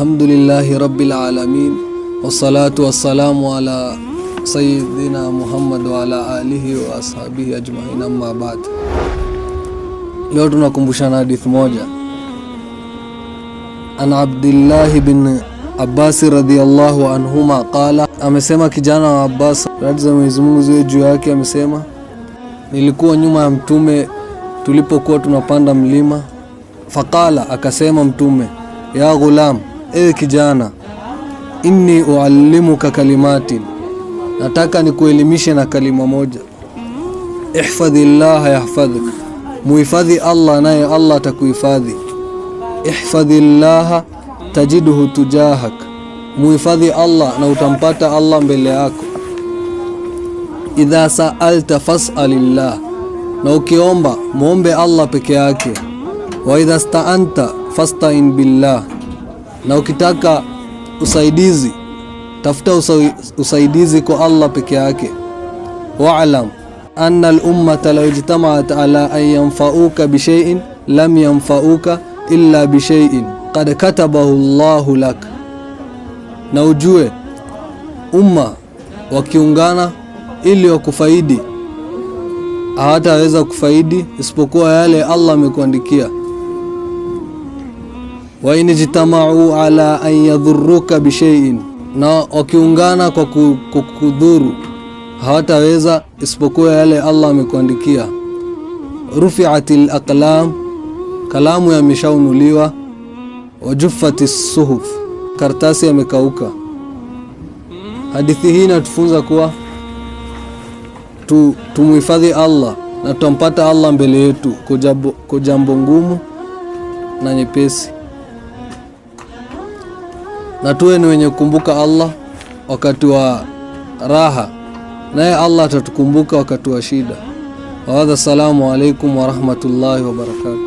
Alhamdulillahi rabbil alamin, wassalatu wassalamu ala sayyidina Muhammad wa ala alihi wa ashabihi ajma'in, amma ba'd. Leo tunakumbushana hadithi moja. An Abdullah bin Abbas radhiyallahu anhuma qala, amesema kijana wa Abbas radhi za Mwenyezi Mungu ziwe juu yake, amesema nilikuwa nyuma ya mtume tulipokuwa tunapanda mlima. Faqala, akasema mtume, ya ghulam, ewe kijana, inni uallimuka kalimatin, nataka nikuelimishe na kalima moja. Ihfadhillaha yahfadhuk, muhifadhi Allah naye Allah atakuhifadhi. Ihfadhillaha tajiduhu tujahak, muhifadhi Allah na utampata Allah mbele yako. Idha sa'alta fas'alillah, na ukiomba muombe Allah peke yake. Wa idha sta'anta fasta'in billah, na ukitaka usaidizi tafuta usaidizi kwa Allah peke yake. Wa'lam anna al-ummata law ijtama'at ala an yanfa'uka bi shay'in lam yanfa'uka illa bi shay'in qad katabahu Allahu lak, na ujue umma wakiungana ili wakufaidi hawataweza kufaidi isipokuwa yale Allah amekuandikia. Wa in jitama'u ala an yadhurruka bi shay'in, na wakiungana kwa kukudhuru hawataweza isipokuwa yale Allah amekuandikia. Rufi'atil aqlam, kalamu yameshaunuliwa. Wajuffatis suhuf, karatasi yamekauka. Hadithi hii inatufunza kuwa tumuhifadhi Allah na tutampata Allah mbele yetu kwa jambo ngumu na nyepesi, na tuwe ni wenye kukumbuka Allah wakati wa raha, naye Allah atatukumbuka wakati wa shida. Wa hadha, assalamu alaikum wa rahmatullahi wa barakatuh.